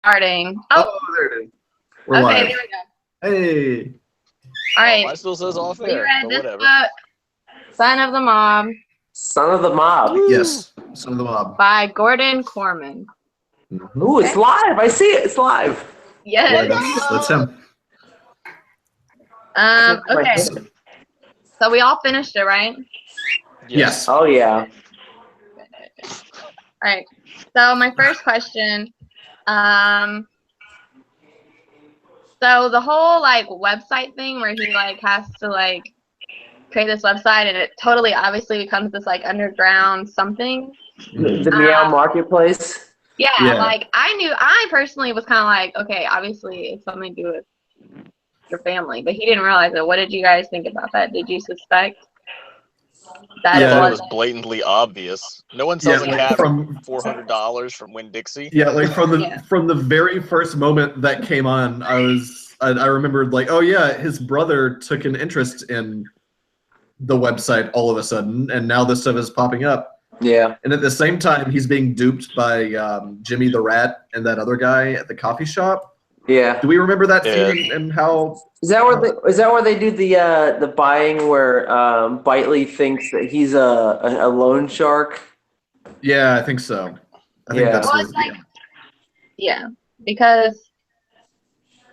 Starting. Oh, there it is. We're okay, live. there we go. Hey. All right. Mine still says off We air, read but this whatever. book, Son of the Mob, Son of the Mob. Yes. Son of the Mob. by Gordon Corman. Ooh, it's live. I see it. It's live. Yes. Yeah, that's him. Okay. So we all finished it, right? Yes. Oh, yeah. All right. So my first question, so the whole like website thing where he like has to like create this website and it totally obviously becomes this like underground something. The Meow Marketplace. Yeah, like I personally was kind of like, okay, obviously it's something to do with your family, but he didn't realize it. What did you guys think about that? Did you suspect that I thought it it was blatantly obvious. No one sells a cat for $400 from Winn-Dixie. Yeah, like from the very first moment that came on, I remembered like, oh yeah, his brother took an interest in the website all of a sudden, and now this stuff is popping up. Yeah. And at the same time, he's being duped by Jimmy the Rat and that other guy at the coffee shop. Yeah. Do we remember that scene and how? Is that where they do the buying where Bitely thinks that he's a loan shark? Yeah, I think so. I think that's well, it's like, yeah, because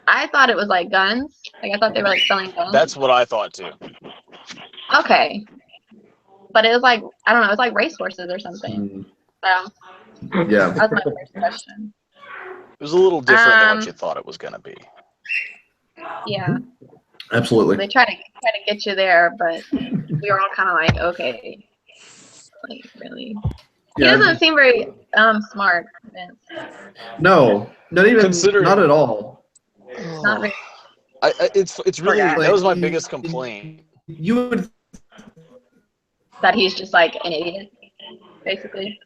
I thought it was like guns. Like I thought they were like selling guns. That's what I thought too. Okay. But it was like, I don't know, it was like racehorses or something. So, yeah. That's my first question. It was a little different than what you thought it was going to be. Yeah. Absolutely. They try to get you there, but we were all kind of like, okay. Like, really? He doesn't seem very smart, Vince. No, not at all. Not very. It's really, that was my biggest complaint. You would that he's just like an idiot, basically.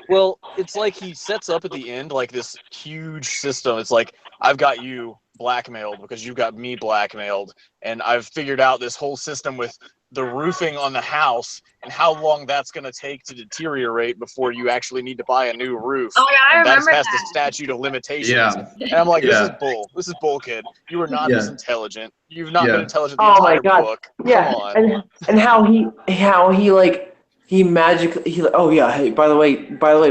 Well, it's like he sets up at the end like this huge system. It's like, I've got you blackmailed because you've got me blackmailed, and I've figured out this whole system with the roofing on the house and how long that's going to take to deteriorate before you actually need to buy a new roof. Oh, yeah, I remember that's past that. the statute of limitations. Yeah. And I'm like, this is bull. This is bull, kid. You are not this intelligent. You've not been intelligent the Oh my entire God. book. Yeah. Come on. And how he like he magically oh yeah, hey, by the way,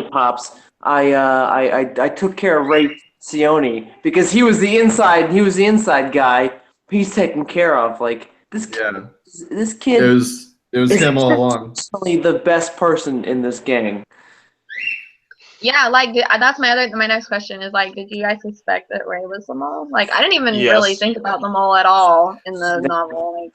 Pops, I took care of Ray Cioni because he was the inside guy. He's taken care of. Like this kid it was him all along. Definitely the best person in this gang. Yeah, like that's my next question is like, did you guys suspect that Ray was the mole? Like, I didn't even really think about the mole at all in the novel.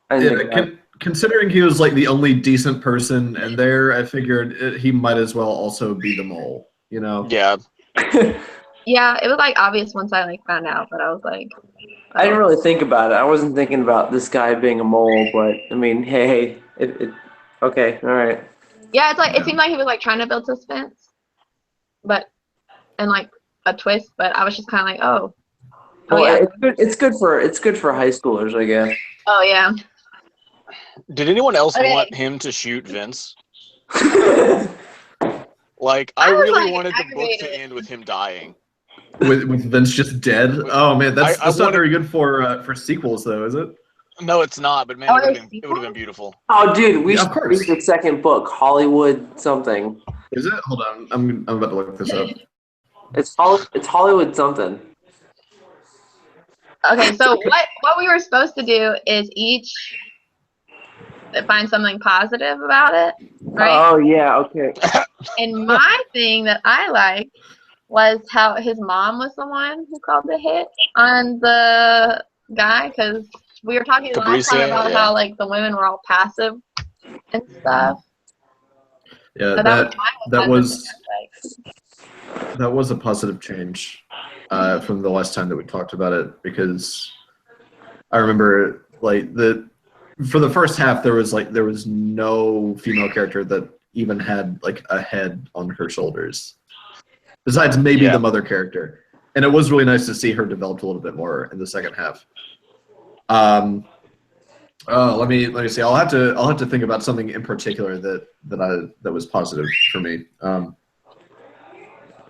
Like, Considering he was like the only decent person in there, I figured he might as well also be the mole. You know? Yeah. Yeah, it was like obvious once I like found out, but I was like, I didn't really think about it. I wasn't thinking about this guy being a mole, but I mean, hey, okay, all right. Yeah, it's like it seemed like he was like trying to build suspense, but and like a twist. But I was just kind of like, oh, yeah, it's good for high schoolers, I guess. Oh yeah. Did anyone else want him to shoot Vince? Like, I really wanted the book to end with him dying. With Vince just dead? Oh man, that's not very good for sequels, though, is it? No, it's not. But man, it would have been beautiful. Oh, dude, we should read the second book, Hollywood something. Is it? Hold on, I'm about to look this up. It's Hollywood something. Okay, so what we were supposed to do is each find something positive about it, right? Oh yeah, okay. And my thing that I liked was how his mom was the one who called the hit on the guy, because we were talking last time about how like the women were all passive and stuff. Yeah, so that was a positive change from the last time that we talked about it, because I remember like for the first half there was no female character that even had like a head on her shoulders, besides maybe the mother character, and it was really nice to see her developed a little bit more in the second half. Let me see. I'll have to think about something in particular that was positive for me.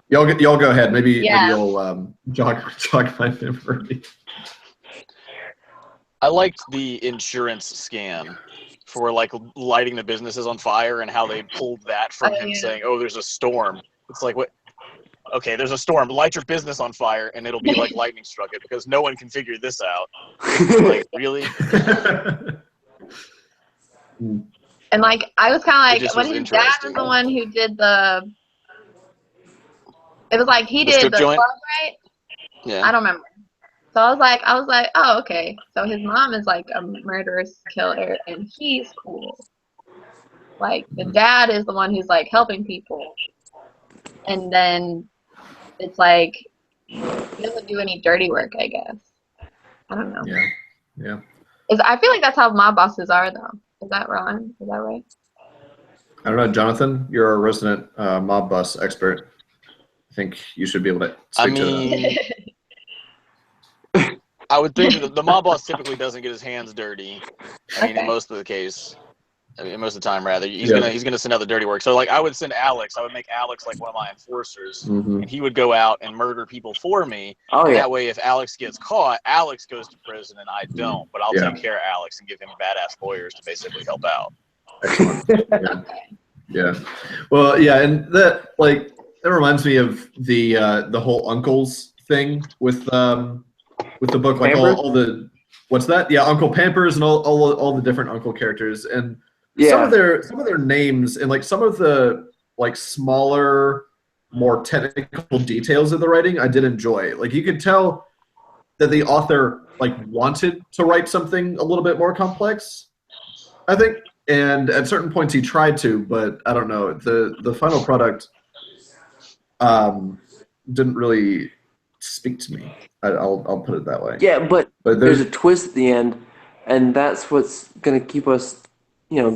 Y'all go ahead. Maybe you'll jog my memory. I liked the insurance scam for like lighting the businesses on fire and how they pulled that from him saying, "Oh, there's a storm." It's like, what? Okay, there's a storm. Light your business on fire, and it'll be like lightning struck it because no one can figure this out. Like, really? And like, I was kind of like, when was his dad was the one who did the. It was like he did the club, right? Yeah. I don't remember. So I was like, oh, okay. So his mom is like a murderous killer, and he's cool. Like the dad is the one who's like helping people, and then it's like he doesn't do any dirty work, I guess. I don't know. Yeah. I feel like that's how mob bosses are, though. Is that wrong? Is that right? I don't know, Jonathan. You're a resident mob boss expert. I think you should be able to speak to that. I would think that the mob boss typically doesn't get his hands dirty. I mean, in most of the case. I mean, most of the time, rather, he's gonna send out the dirty work. So, like, I would send Alex. I would make Alex like one of my enforcers, and he would go out and murder people for me. Oh, yeah. That way, if Alex gets caught, Alex goes to prison and I don't. But I'll take care of Alex and give him badass lawyers to basically help out. Excellent. Yeah. Well, yeah, and that reminds me of the whole uncles thing with the book, like all the what's that? Yeah, Uncle Pampers and all the different uncle characters and. Yeah. Some of their names and like some of the like smaller, more technical details of the writing I did enjoy. Like you could tell that the author like wanted to write something a little bit more complex, I think. And at certain points he tried to, but I don't know. The final product didn't really speak to me. I'll put it that way. Yeah, but there's a twist at the end, and that's what's gonna keep us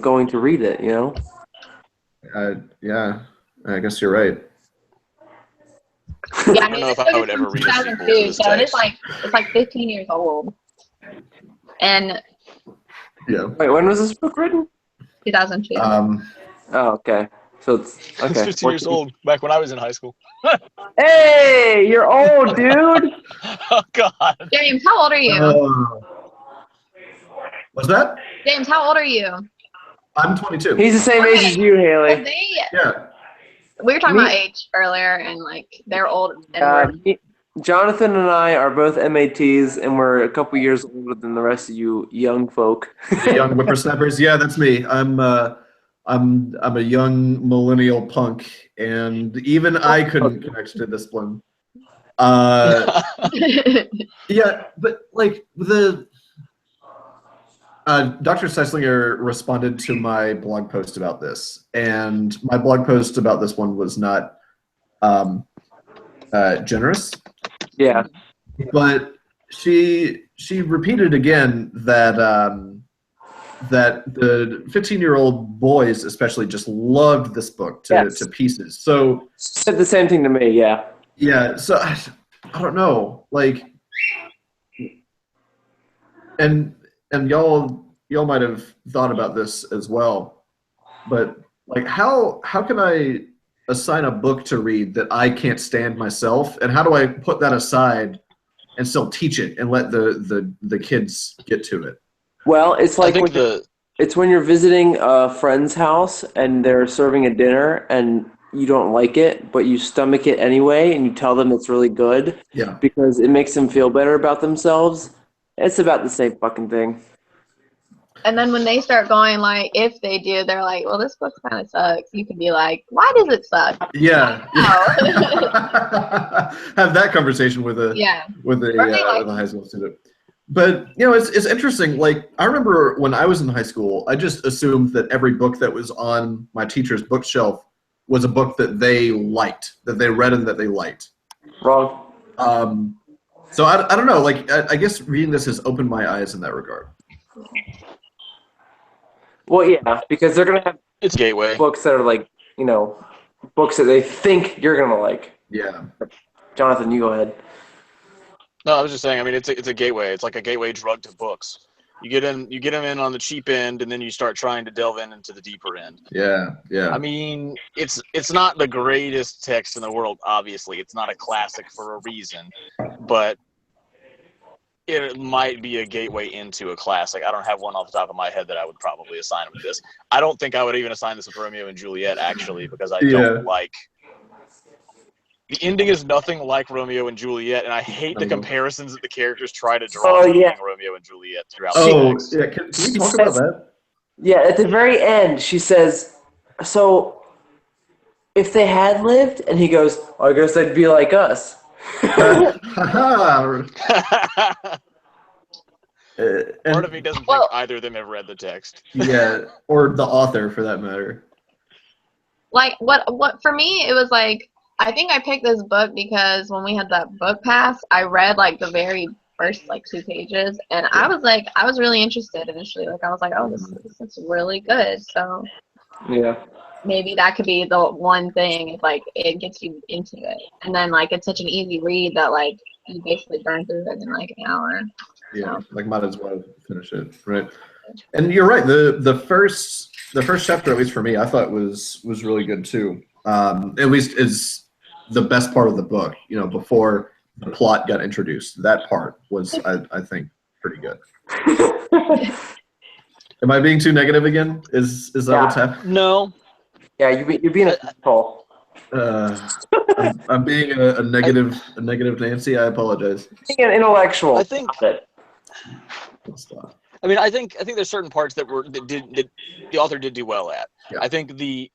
going to read it, Yeah, I guess you're right. Yeah, I don't know if I would ever read a sequel to this so text. it's like 15 years old. And yeah. Wait, when was this book written? 2002. Oh, okay. So it's okay. 15 years old, back when I was in high school. Hey, you're old, dude. Oh God. James, how old are you? What's that? James, how old are you? I'm 22. He's the same age as you, Haley. Yeah. We were talking about age earlier, and like they're old. And Jonathan and I are both MATs, and we're a couple years older than the rest of you young folk. Young whippersnappers. Yeah, that's me. I'm a young millennial punk, and even I couldn't connect to discipline. Yeah, but like Dr. Seislinger responded to my blog post about this, and my blog post about this one was not generous. Yeah, but she repeated again that that the 15-year-old boys especially just loved this book to pieces. So she said the same thing to me. Yeah. Yeah. So I don't know, like, and y'all might have thought about this as well, but like how can I assign a book to read that I can't stand myself, and how do I put that aside and still teach it and let the kids get to it? Well, it's like it's when you're visiting a friend's house and they're serving a dinner and you don't like it, but you stomach it anyway and you tell them it's really good because it makes them feel better about themselves. It's about the same fucking thing. And then when they start going, like, if they do, they're like, well, this book kind of sucks. You can be like, why does it suck? Yeah. Have that conversation with a high school student. But, it's interesting. Like, I remember when I was in high school, I just assumed that every book that was on my teacher's bookshelf was a book that they liked, that they read and that they liked. Wrong. So I don't know. Like, I guess reading this has opened my eyes in that regard. Well, yeah, because they're going to have it's gateway books that are like, books that they think you're going to like. Yeah. Jonathan, you go ahead. No, I was just saying, I mean, it's a gateway. It's like a gateway drug to books. You get them in on the cheap end, and then you start trying to delve into the deeper end. Yeah. I mean, it's not the greatest text in the world. Obviously, it's not a classic for a reason, but it might be a gateway into a classic. I don't have one off the top of my head that I would probably assign with this. I don't think I would even assign this with Romeo and Juliet, actually, because I don't like. The ending is nothing like Romeo and Juliet, and I hate the comparisons that the characters try to draw between Romeo and Juliet throughout the text. Yeah. Can we talk about that? Yeah, at the very end, she says, "So, if they had lived," and he goes, "I guess they'd be like us." And, Part of me doesn't think either of them have read the text. Yeah, or the author, for that matter. Like, what for me, it was like, I think I picked this book because when we had that book pass, I read like the very first like 2 pages, and I was really interested initially. Like, I was like, oh, this is really good. So yeah, maybe that could be the one thing, if like it gets you into it, and then like it's such an easy read that like you basically burn through it in like an hour. Yeah, like might as well finish it, right? And you're right. The first chapter, at least for me, I thought was really good too. At least is the best part of the book. You know, before the plot got introduced, that part was, I think, pretty good. Am I being too negative again? Is that what's happening? No. Yeah, you're being a asshole. I'm being a negative Nancy. I apologize. Being an intellectual. I think. I mean, I think there's certain parts that the author did do well at. Yeah. I think the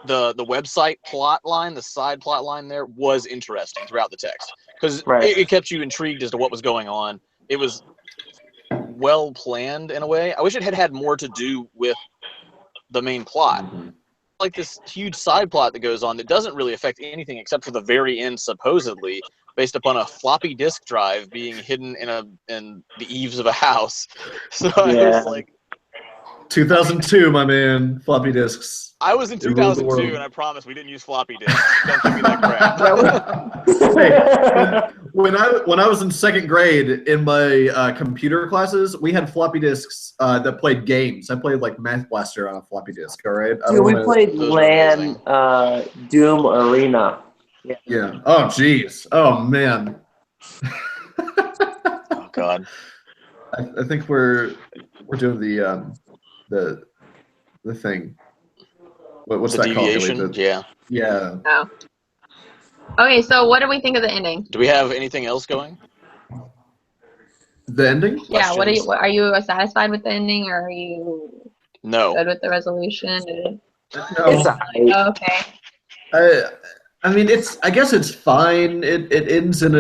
website plot line, the side plot line there, was interesting throughout the text because it kept you intrigued as to what was going on. It was well planned in a way. I wish it had more to do with the main plot. Mm-hmm. Like this huge side plot that goes on that doesn't really affect anything except for the very end, supposedly based upon a floppy disk drive being hidden in the eaves of a house. So I was like, 2002, my man, floppy disks. I was in 2002, and I promise we didn't use floppy disks. Don't give me that crap. Hey, when I was in 2nd grade in my computer classes, we had floppy disks that played games. I played like Math Blaster on a floppy disk. All right. Dude, we played LAN Doom Arena. Yeah. Oh, jeez. Oh, man. Oh, God. I think we're doing the thing. What's the that deviation? called? Yeah. Oh. Okay, so what do we think of the ending? Do we have anything else going? The ending? Yeah. Are you satisfied with the ending, or are you good with the resolution? No. Okay. I mean, I guess it's fine. It ends in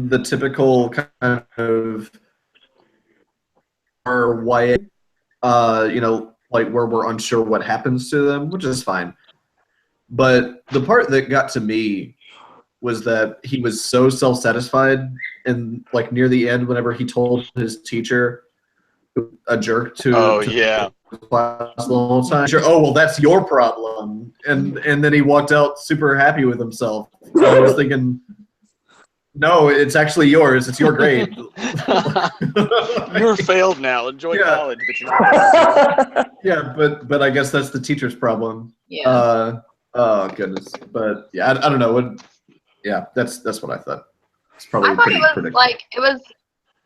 the typical kind of YA, like where we're unsure what happens to them, which is fine. But the part that got to me was that he was so self-satisfied, and like near the end, whenever he told his teacher, a jerk to class the whole time. Oh, well, that's your problem. And then he walked out super happy with himself. I was thinking, no, it's actually yours. It's your grade. You're failed now. Enjoy college, but you're not. Yeah, but I guess that's the teacher's problem. Yeah. Oh goodness. But yeah, I don't know. That's what I thought. It's probably I thought pretty it was predictable. like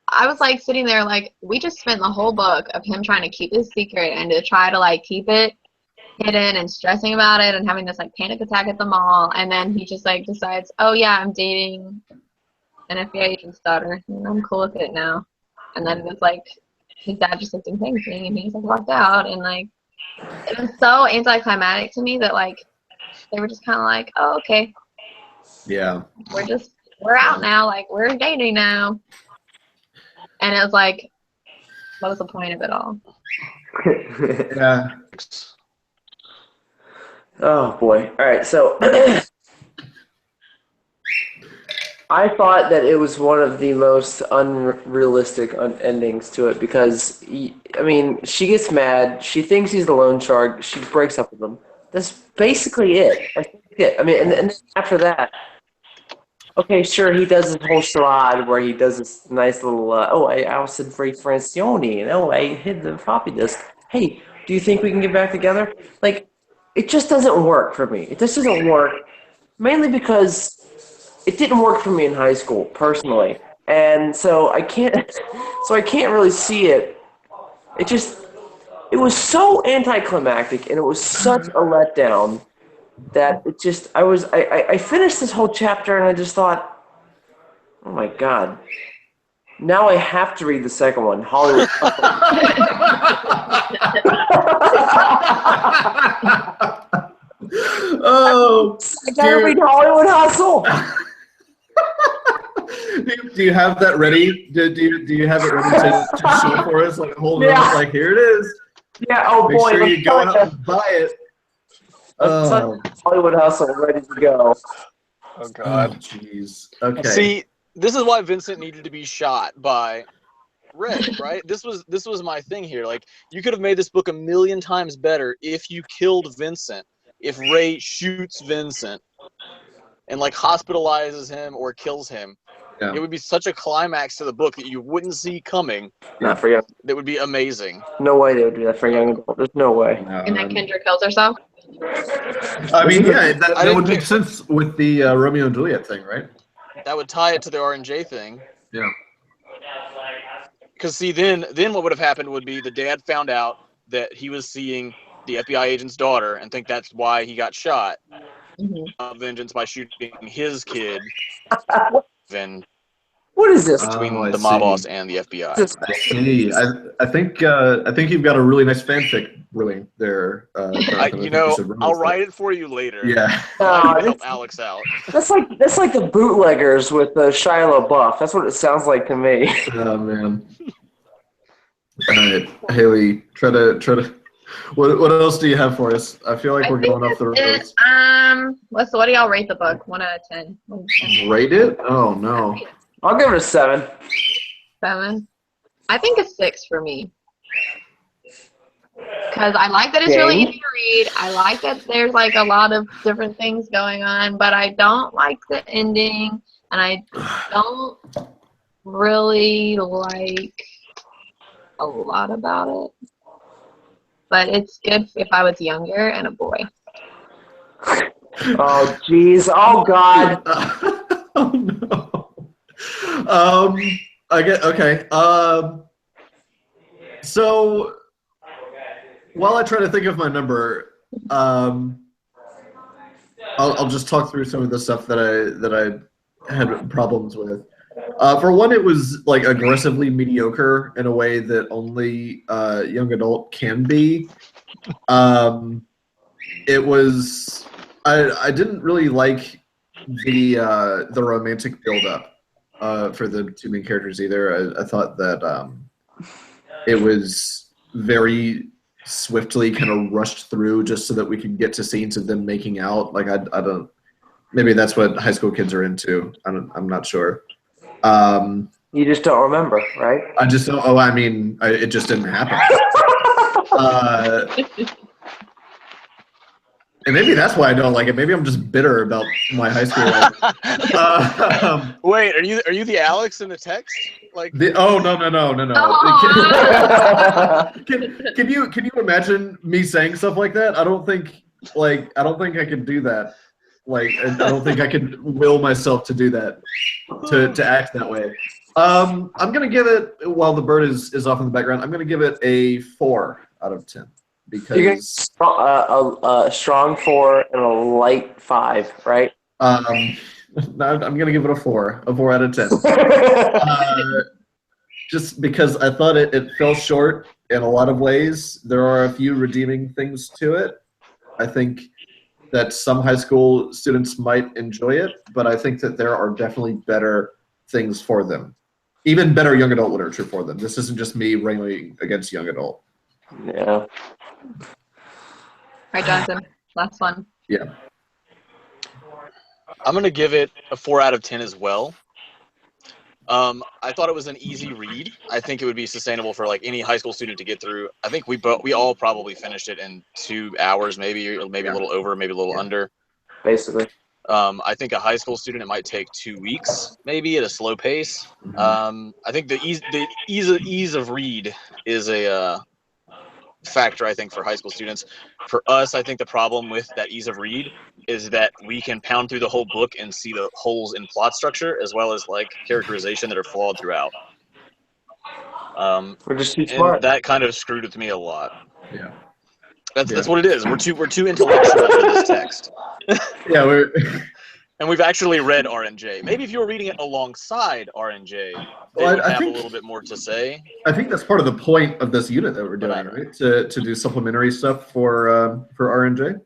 I was like sitting there like, we just spent the whole book of him trying to keep his secret and to try to like keep it hidden and stressing about it and having this like panic attack at the mall, and then he just like decides, oh yeah, I'm dating an FBI agent's daughter and I'm cool with it now. And then it was like his dad just looked and he just like walked out, and like it was so anticlimactic to me that like they were just kind of like, oh okay, yeah, we're out now, like we're dating now. And it was like, what was the point of it all? Yeah. Oh boy. All right. So I thought that it was one of the most unrealistic endings to it because, I mean, she gets mad. She thinks he's the loan shark. She breaks up with him. That's basically it. I mean, and then after that, okay, sure, he does this whole charade where he does this nice little, I ousted Ray Francione, and I hid the floppy disk. Hey, do you think we can get back together? Like, it just doesn't work for me. It just doesn't work, mainly because it didn't work for me in high school, personally. And so I can't really see it. It was so anticlimactic, and it was such a letdown that it just, I finished this whole chapter, and I just thought, oh my god, now I have to read the second one, Hollywood. Oh, I gotta read Hollywood Hustle. Do you have that ready? Do you have it ready to show for us? Like, hold it up, like, here it is. Yeah, oh Make boy. sure you go out and buy it. Hollywood Hustle, ready to go. Oh God. Jeez. Okay. See, this is why Vincent needed to be shot by Ray, right? This was my thing here. Like, you could have made this book 1,000,000 times better if you killed Vincent. If Ray shoots Vincent and like hospitalizes him or kills him, Yeah. it would be such a climax to the book that you wouldn't see coming. Not for young. That would be amazing. No way they would do that for a young adult. There's no way. And then Kendra kills herself. I mean, yeah, that didn't would make get- sense with the Romeo and Juliet thing, right? That would tie it to the R&J thing. Yeah. Because see, then what would have happened would be the dad found out that he was seeing the FBI agent's daughter and think that's why he got shot. Mm-hmm. Vengeance by shooting his kid. Then What is this? between I the mob see. boss and the FBI. I see. I think you've got a really nice fanfic brewing there. Jonathan. I think you should release I'll that. write it for you later. Yeah. I can help Alex out. That's like the bootleggers with Shia LaBeouf. That's what it sounds like to me. Oh man. All right, Haley, try to. What else do you have for us? I feel like we're going off the rails. What do y'all rate the book? 1 out of 10. Rate it? Oh no. I'll give it a 7. 7. I think a 6 for me. Because I like that it's really easy to read. I like that there's like a lot of different things going on, but I don't like the ending, and I don't really like a lot about it. But it's good if I was younger and a boy. Oh jeez. Oh god. Oh no. I get okay. So while I try to think of my number, I'll just talk through some of the stuff that I had problems with. For one, it was like aggressively mediocre in a way that only young adult can be. It was I didn't really like the romantic build-up for the two main characters either. I thought that it was very swiftly kind of rushed through just so that we could get to scenes of them making out. Like I don't. Maybe that's what high school kids are into. I'm not sure. You just don't remember, right? I just don't. Oh, I mean, it just didn't happen. And maybe that's why I don't like it. Maybe I'm just bitter about my high school life. Wait, are you the Alex in the text? Like no. Oh. Can you imagine me saying stuff like that? I don't think I could do that. Like, I don't think I could will myself to do that, to act that way. I'm gonna give it, while the bird is off in the background, I'm gonna give it a 4 out of 10 because a strong 4 and a light 5, right? I'm gonna give it a 4 out of 10. Just because I thought it fell short in a lot of ways. There are a few redeeming things to it. I think that some high school students might enjoy it, but I think that there are definitely better things for them. Even better young adult literature for them. This isn't just me railing against young adult. Yeah. All right, Jonathan. Last one. Yeah. I'm gonna give it a 4 out of 10 as well. I thought it was an easy read. I think it would be sustainable for like any high school student to get through. I think we all probably finished it in 2 hours, maybe a little over, maybe a little under. Basically. I think a high school student, it might take 2 weeks, maybe at a slow pace. I think the ease of read is a factor, I think, for high school students. For us, I think the problem with that ease of read is that we can pound through the whole book and see the holes in plot structure as well as like characterization that are flawed throughout. We're just too And smart. that kind of screwed with me a lot. Yeah. That's what it is. We're too intellectual for this text. Yeah, we're. And we've actually read RNJ. Maybe if you were reading it alongside RNJ, they Well, would I have think- a little bit more to say. I think that's part of the point of this unit that we're But I doing, don't right? To do supplementary stuff for RNJ.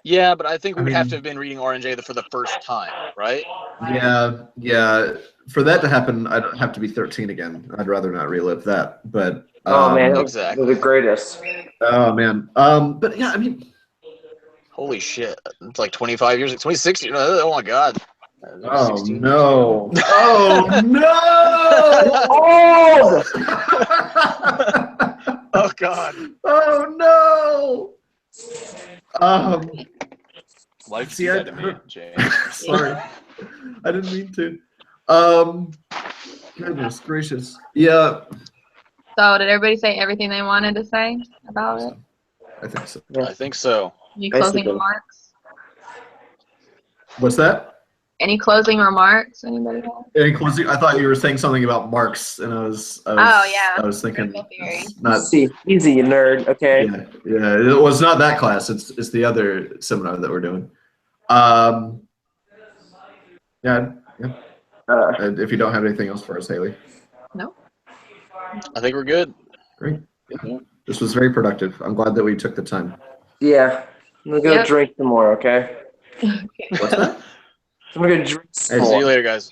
Yeah, but I think we I would have mean- to have been reading RNJ for the first time, right? Yeah. For that to happen, I'd have to be 13 again. I'd rather not relive that. But Oh man, exactly. they're the greatest. Oh man. But yeah, I mean, Holy shit. It's like 25 years, 26 years. Oh my god. oh 16 no. Oh no. Oh! Oh god. Oh no. Why'd you See, do I- that to me, James? Sorry. I didn't mean to. Goodness gracious. Yeah, So did everybody say everything they wanted to say about it? I think so. I think so. Any closing Basically. remarks? What's that? Any closing remarks? Anybody have? In closing, I thought you were saying something about Marx, and I was yeah. I was thinking Critical theory. it's not. See, easy, you nerd. Okay. Yeah, it was not that class. It's the other seminar that we're doing. Yeah. And if you don't have anything else for us, Haley, No. I think we're good. great. Yeah. This was very productive. I'm glad that we took the time. Yeah. I'm gonna go Yep. drink some more. Okay. Okay. What's that? I'm gonna drink some Hey, See you more. later, guys.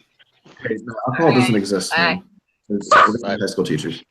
Okay, no, alcohol doesn't exist. Bye. Man. We're high school teachers.